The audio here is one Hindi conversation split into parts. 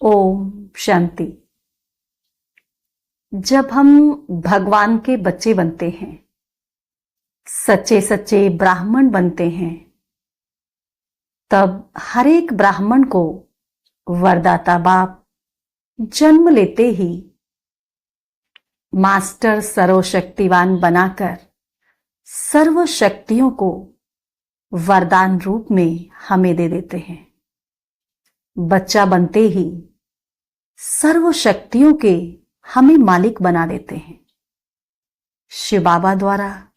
ओम शांति। जब हम भगवान के बच्चे बनते हैं, सच्चे सच्चे ब्राह्मण बनते हैं, तब हर एक ब्राह्मण को वरदाता बाप जन्म लेते ही मास्टर सर्वशक्तिवान बनाकर सर्व शक्तियों को वरदान रूप में हमें दे देते हैं। बच्चा बनते ही सर्व शक्तियों के हमें मालिक बना देते हैं। शिव बाबा द्वारा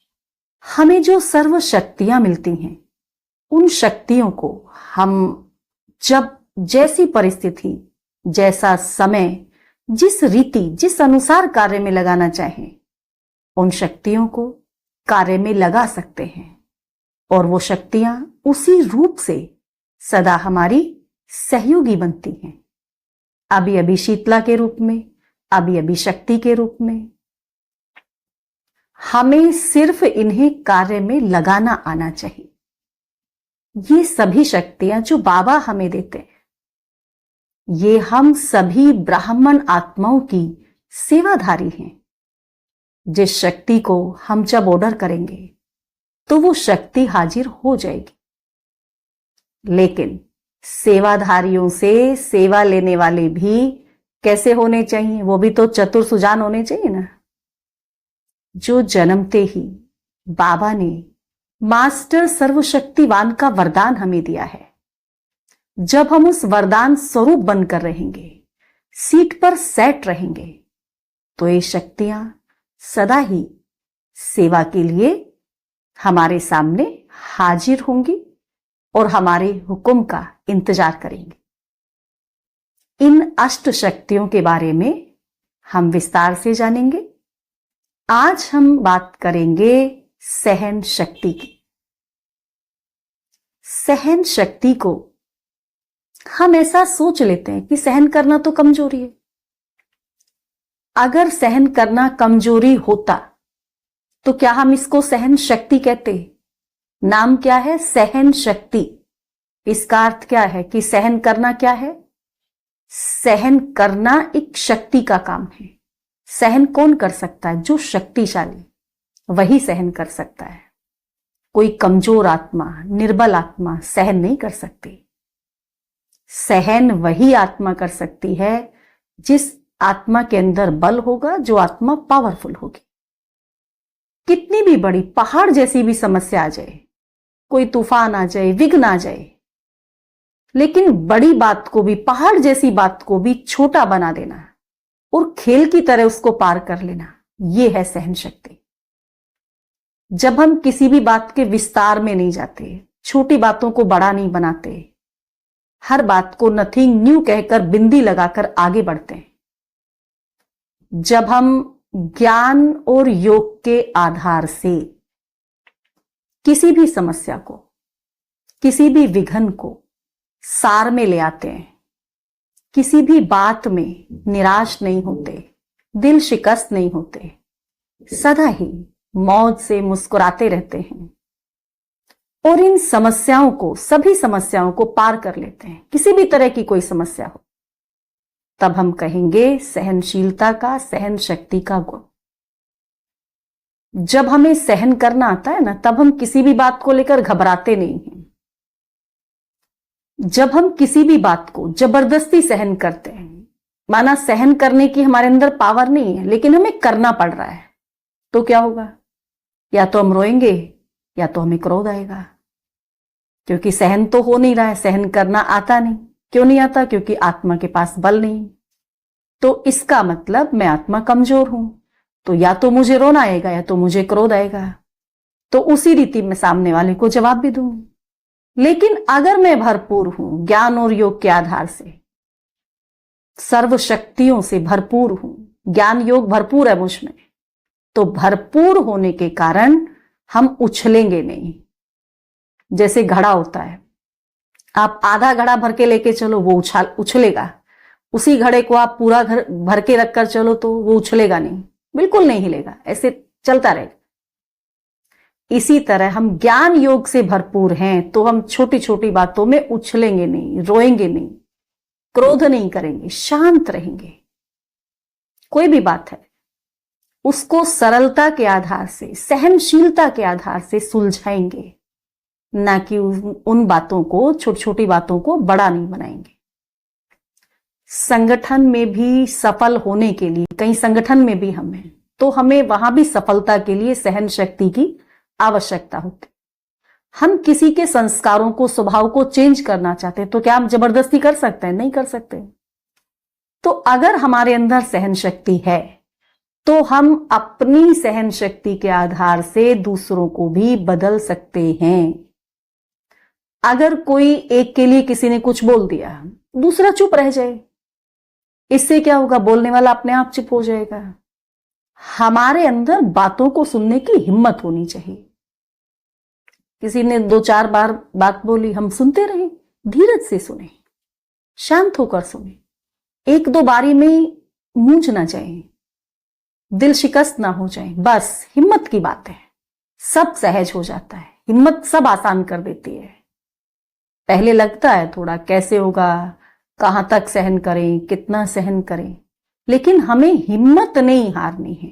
हमें जो सर्व शक्तियां मिलती हैं, उन शक्तियों को हम जब जैसी परिस्थिति, जैसा समय, जिस रीति, जिस अनुसार कार्य में लगाना चाहें, उन शक्तियों को कार्य में लगा सकते हैं और वो शक्तियां उसी रूप से सदा हमारी सहयोगी बनती हैं। अभी अभी शीतला के रूप में, अभी अभी शक्ति के रूप में। हमें सिर्फ इन्हें कार्य में लगाना आना चाहिए। ये सभी शक्तियां जो बाबा हमें देते हैं, ये हम सभी ब्राह्मण आत्माओं की सेवाधारी हैं। जिस शक्ति को हम जब ऑर्डर करेंगे तो वो शक्ति हाजिर हो जाएगी। लेकिन सेवाधारियों से सेवा लेने वाले भी कैसे होने चाहिए? वो भी तो चतुर सुजान होने चाहिए ना। जो जन्मते ही बाबा ने मास्टर सर्वशक्तिवान का वरदान हमें दिया है, जब हम उस वरदान स्वरूप बनकर रहेंगे, सीट पर सेट रहेंगे, तो ये शक्तियां सदा ही सेवा के लिए हमारे सामने हाजिर होंगी और हमारे हुक्म का इंतजार करेंगे। इन अष्ट शक्तियों के बारे में हम विस्तार से जानेंगे। आज हम बात करेंगे सहन शक्ति की। सहन शक्ति को हम ऐसा सोच लेते हैं कि सहन करना तो कमजोरी है। अगर सहन करना कमजोरी होता तो क्या हम इसको सहन शक्ति कहते? नाम क्या है? सहन शक्ति। इसका अर्थ क्या है कि सहन करना क्या है? सहन करना एक शक्ति का काम है। सहन कौन कर सकता है? जो शक्तिशाली, वही सहन कर सकता है। कोई कमजोर आत्मा, निर्बल आत्मा सहन नहीं कर सकती। सहन वही आत्मा कर सकती है जिस आत्मा के अंदर बल होगा, जो आत्मा पावरफुल होगी। कितनी भी बड़ी पहाड़ जैसी भी समस्या आ जाए, कोई तूफान आ जाए, विघ्न आ जाए, लेकिन बड़ी बात को भी, पहाड़ जैसी बात को भी छोटा बना देना और खेल की तरह उसको पार कर लेना, यह है सहन शक्ति। जब हम किसी भी बात के विस्तार में नहीं जाते, छोटी बातों को बड़ा नहीं बनाते, हर बात को नथिंग न्यू कहकर बिंदी लगाकर आगे बढ़ते हैं, जब हम ज्ञान और योग के आधार से किसी भी समस्या को, किसी भी विघ्न को सार में ले आते हैं, किसी भी बात में निराश नहीं होते, दिल शिकस्त नहीं होते, सदा ही मौज से मुस्कुराते रहते हैं और इन समस्याओं को, सभी समस्याओं को पार कर लेते हैं, किसी भी तरह की कोई समस्या हो, तब हम कहेंगे सहनशीलता का, सहन शक्ति का गुण। जब हमें सहन करना आता है ना, तब हम किसी भी बात को लेकर घबराते नहीं हैं। जब हम किसी भी बात को जबरदस्ती सहन करते हैं, माना सहन करने की हमारे अंदर पावर नहीं है, लेकिन हमें करना पड़ रहा है, तो क्या होगा? या तो हम रोएंगे या तो हमें क्रोध आएगा, क्योंकि सहन तो हो नहीं रहा है, सहन करना आता नहीं। क्यों नहीं आता? क्योंकि आत्मा के पास बल नहीं। तो इसका मतलब मैं आत्मा कमजोर हूं, तो या तो मुझे रोना आएगा या तो मुझे क्रोध आएगा। तो उसी रीति मैं सामने वाले को जवाब भी दूंगी। लेकिन अगर मैं भरपूर हूं ज्ञान और योग के आधार से, सर्व शक्तियों से भरपूर हूं, ज्ञान योग भरपूर है मुझ में, तो भरपूर होने के कारण हम उछलेंगे नहीं। जैसे घड़ा होता है, आप आधा घड़ा भर के लेके चलो, वो उछलेगा। उसी घड़े को आप पूरा घर भर के रखकर चलो तो वो उछलेगा नहीं, बिल्कुल नहीं हिलेगा, ऐसे चलता रहेगा। इसी तरह हम ज्ञान योग से भरपूर हैं तो हम छोटी छोटी बातों में उछलेंगे नहीं, रोएंगे नहीं, क्रोध नहीं करेंगे, शांत रहेंगे। कोई भी बात है उसको सरलता के आधार से, सहनशीलता के आधार से सुलझाएंगे, ना कि उन बातों को, छोटी छोटी बातों को बड़ा नहीं बनाएंगे। संगठन में भी सफल होने के लिए, कहीं संगठन में भी हम हैं तो हमें वहां भी सफलता के लिए सहन शक्ति की आवश्यकता होती। हम किसी के संस्कारों को, स्वभाव को चेंज करना चाहते हैं तो क्या हम जबरदस्ती कर सकते हैं? नहीं कर सकते। तो अगर हमारे अंदर सहन शक्ति है तो हम अपनी सहन शक्ति के आधार से दूसरों को भी बदल सकते हैं। अगर कोई एक के लिए किसी ने कुछ बोल दिया, दूसरा चुप रह जाए, इससे क्या होगा? बोलने वाला अपने आप चुप हो जाएगा। हमारे अंदर बातों को सुनने की हिम्मत होनी चाहिए। किसी ने 2-4 बार बात बोली, हम सुनते रहे, धीरज से सुने, शांत होकर सुने, 1-2 बारी में मूंझ ना जाए, दिल शिकस्त ना हो जाए। बस हिम्मत की बात है, सब सहज हो जाता है। हिम्मत सब आसान कर देती है। पहले लगता है थोड़ा कैसे होगा, कहां तक सहन करें, कितना सहन करें, लेकिन हमें हिम्मत नहीं हारनी है।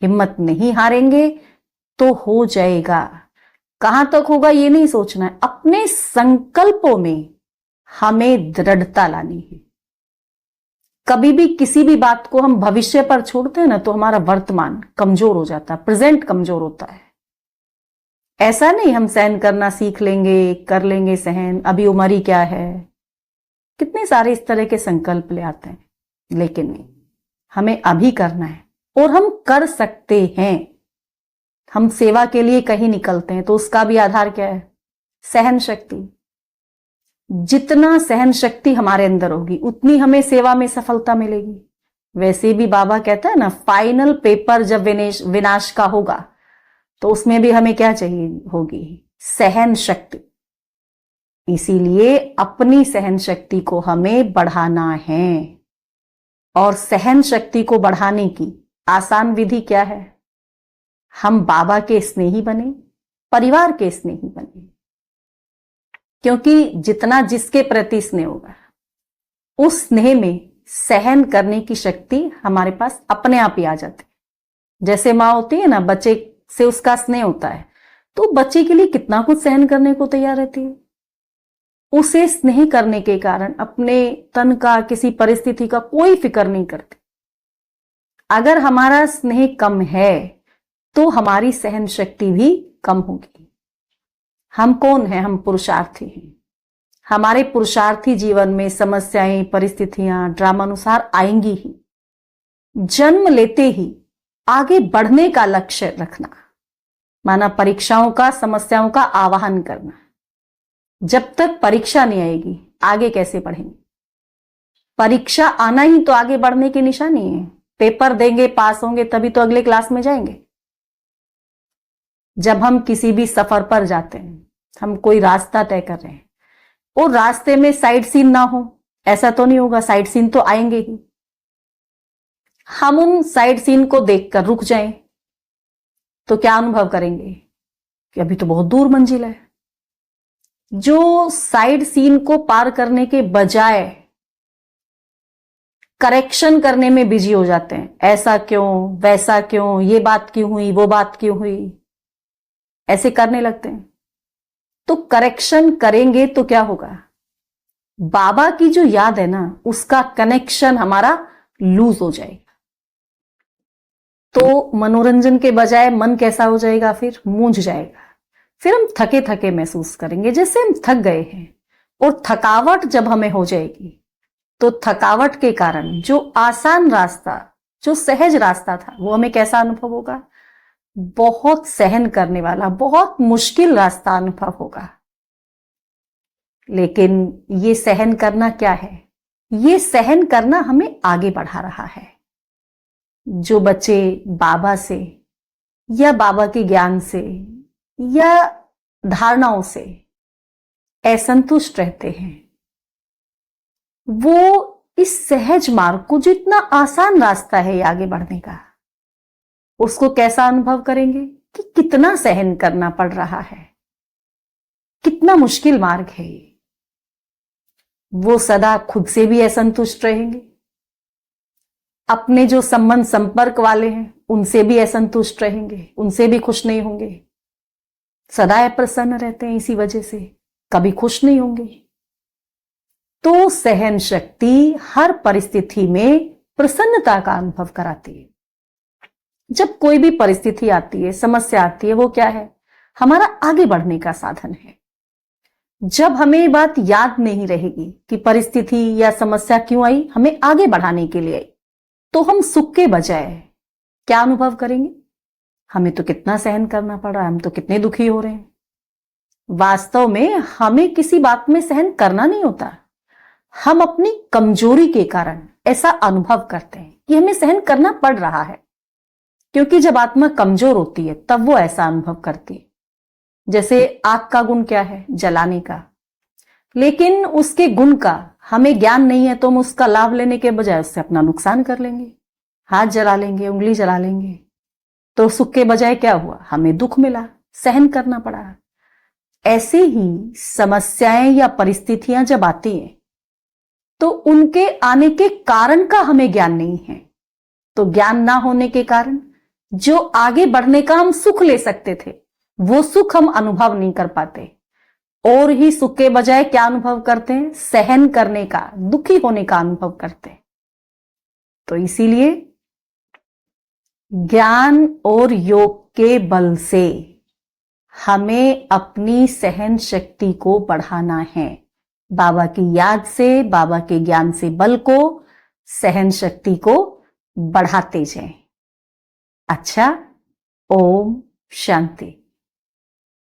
हिम्मत नहीं हारेंगे तो हो जाएगा। कहां तक होगा ये नहीं सोचना है, अपने संकल्पों में हमें दृढ़ता लानी है। कभी भी किसी भी बात को हम भविष्य पर छोड़ते हैं ना तो हमारा वर्तमान कमजोर हो जाता है, प्रेजेंट कमजोर होता है। ऐसा नहीं हम सहन करना सीख लेंगे, कर लेंगे सहन, अभी उम्र ही क्या है, कितने सारे इस तरह के संकल्प ले आते हैं, लेकिन नहीं, हमें अभी करना है और हम कर सकते हैं। हम सेवा के लिए कहीं निकलते हैं तो उसका भी आधार क्या है? सहन शक्ति। जितना सहन शक्ति हमारे अंदर होगी उतनी हमें सेवा में सफलता मिलेगी। वैसे भी बाबा कहता है ना, फाइनल पेपर जब विनाश का होगा तो उसमें भी हमें क्या चाहिए होगी? सहन शक्ति। इसीलिए अपनी सहन शक्ति को हमें बढ़ाना है। और सहन शक्ति को बढ़ाने की आसान विधि क्या है? हम बाबा के स्नेही बने, परिवार के स्नेही बने। क्योंकि जितना जिसके प्रति स्नेह होगा, उस स्नेह में सहन करने की शक्ति हमारे पास अपने आप ही आ जाती है। जैसे माँ होती है ना, बच्चे से उसका स्नेह होता है तो बच्चे के लिए कितना कुछ सहन करने को तैयार रहती है। उसे स्नेह करने के कारण अपने तन का, किसी परिस्थिति का कोई फिक्र नहीं करती। अगर हमारा स्नेह कम है तो हमारी सहन शक्ति भी कम होगी। हम कौन हैं? हम पुरुषार्थी हैं। हमारे पुरुषार्थी जीवन में समस्याएं, परिस्थितियां ड्रामानुसार आएंगी ही। जन्म लेते ही आगे बढ़ने का लक्ष्य रखना, माना परीक्षाओं का, समस्याओं का आवाहन करना। जब तक परीक्षा नहीं आएगी आगे कैसे बढ़ेंगे? परीक्षा आना ही तो आगे बढ़ने की निशानी है। पेपर देंगे, पास होंगे तभी तो अगले क्लास में जाएंगे। जब हम किसी भी सफर पर जाते हैं, हम कोई रास्ता तय कर रहे हैं और रास्ते में साइड सीन ना हो, ऐसा तो नहीं होगा, साइड सीन तो आएंगे ही। हम उन साइड सीन को देखकर रुक जाएं तो क्या अनुभव करेंगे कि अभी तो बहुत दूर मंजिल है। जो साइड सीन को पार करने के बजाय करेक्शन करने में बिजी हो जाते हैं, ऐसा क्यों, वैसा क्यों, ये बात क्यों हुई, वो बात क्यों हुई, ऐसे करने लगते हैं। तो करेक्शन करेंगे तो क्या होगा? बाबा की जो याद है ना, उसका कनेक्शन हमारा लूज हो जाएगा। तो मनोरंजन के बजाय मन कैसा हो जाएगा? फिर मूंझ जाएगा। फिर हम थके थके महसूस करेंगे, जैसे हम थक गए हैं। और थकावट जब हमें हो जाएगी तो थकावट के कारण जो आसान रास्ता, जो सहज रास्ता था, वो हमें कैसा अनुभव होगा? बहुत सहन करने वाला, बहुत मुश्किल रास्ता अनुभव होगा। लेकिन ये सहन करना क्या है? ये सहन करना हमें आगे बढ़ा रहा है। जो बच्चे बाबा से या बाबा के ज्ञान से या धारणाओं से असंतुष्ट रहते हैं, वो इस सहज मार्ग को, जो इतना आसान रास्ता है ये आगे बढ़ने का, उसको कैसा अनुभव करेंगे कि कितना सहन करना पड़ रहा है, कितना मुश्किल मार्ग है ये। वो सदा खुद से भी असंतुष्ट रहेंगे, अपने जो संबंध संपर्क वाले हैं उनसे भी असंतुष्ट रहेंगे, उनसे भी खुश नहीं होंगे, सदा अप्रसन्न रहते हैं, इसी वजह से कभी खुश नहीं होंगे। तो सहन शक्ति हर परिस्थिति में प्रसन्नता का अनुभव कराती है। जब कोई भी परिस्थिति आती है, समस्या आती है, वो क्या है? हमारा आगे बढ़ने का साधन है। जब हमें ये बात याद नहीं रहेगी कि परिस्थिति या समस्या क्यों आई, हमें आगे बढ़ाने के लिए आई, तो हम सुख के बजाय क्या अनुभव करेंगे? हमें तो कितना सहन करना पड़ रहा है, हम तो कितने दुखी हो रहे हैं। वास्तव में हमें किसी बात में सहन करना नहीं होता, हम अपनी कमजोरी के कारण ऐसा अनुभव करते हैं कि हमें सहन करना पड़ रहा है। क्योंकि जब आत्मा कमजोर होती है तब वो ऐसा अनुभव करती है। जैसे आग का गुण क्या है? जलाने का। लेकिन उसके गुण का हमें ज्ञान नहीं है तो हम उसका लाभ लेने के बजाय उससे अपना नुकसान कर लेंगे, हाथ जला लेंगे, उंगली जला लेंगे। तो सुख के बजाय क्या हुआ? हमें दुख मिला, सहन करना पड़ा। ऐसे ही समस्याएं या परिस्थितियां जब आती हैं तो उनके आने के कारण का हमें ज्ञान नहीं है। तो ज्ञान ना होने के कारण जो आगे बढ़ने का हम सुख ले सकते थे, वो सुख हम अनुभव नहीं कर पाते, और ही सुख के बजाय क्या अनुभव करते हैं? सहन करने का, दुखी होने का अनुभव करते हैं। तो इसीलिए ज्ञान और योग के बल से हमें अपनी सहन शक्ति को बढ़ाना है। बाबा की याद से, बाबा के ज्ञान से बल को, सहन शक्ति को बढ़ाते जाएं। अच्छा, ओम शांति।